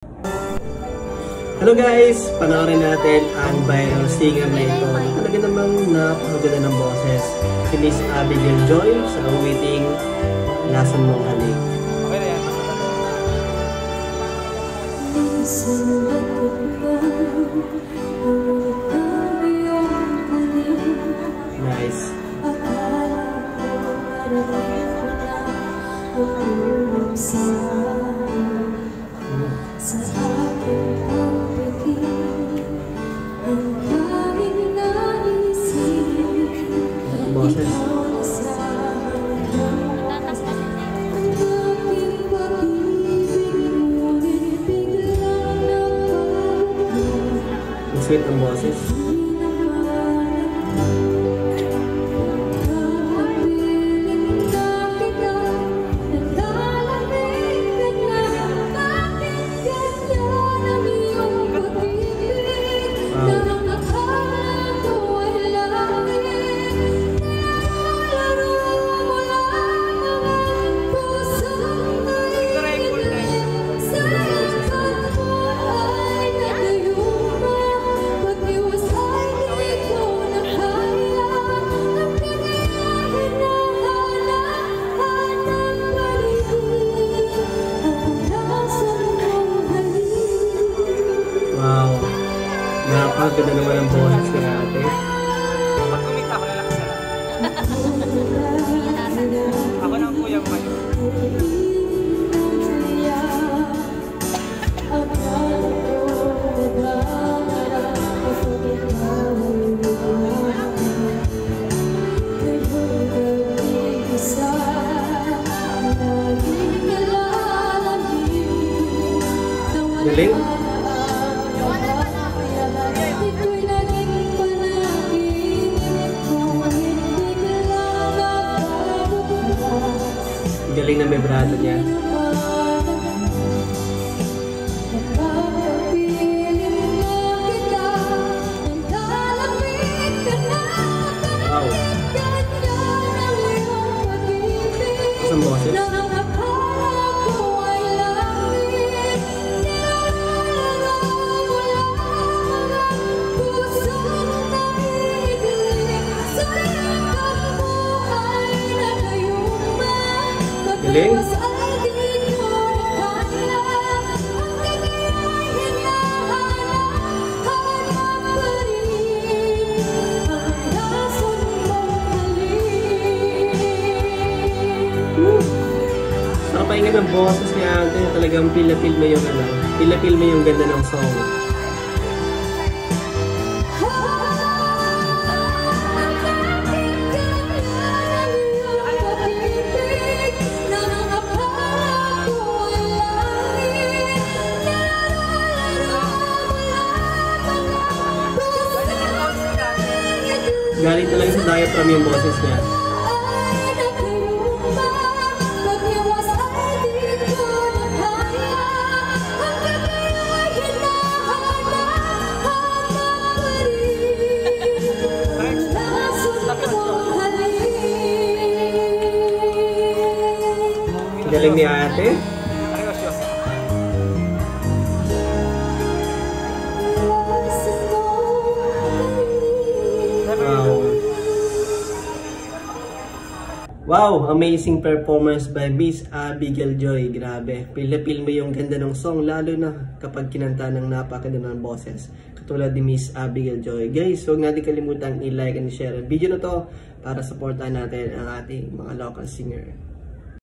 Hello guys! Panoorin natin ang viral singer na ito. Talaga namang napakaganda ng boses. Si Miss Abigail Joy sa awiting Lason Mong Halik. Okay na yan. Nice. Boses. Sweet ang boses. Wow. Napakaganda naman ang boses ni ate. Pag kumita ako, relax na lang. Ako na ang kuyang mayo. Galing. Galing na vibrato niya. Wow. Isang boses. Galing. Napahinga ng boses ni ate. Talagang pila-pil mo yung pila-pil mo yung ganda ng song. Galing talaga sa diaphragm yung boses niya. Galing ni ate. Wow, amazing performance by Miss Abigail Joy. Grabe, pila-pil mo yung ganda ng song, lalo na kapag kinanta ng napakaganda ng boses katulad ni Miss Abigail Joy. Guys, huwag natin kalimutan i-like and share ang video na to para supportan natin ang ating mga local singer.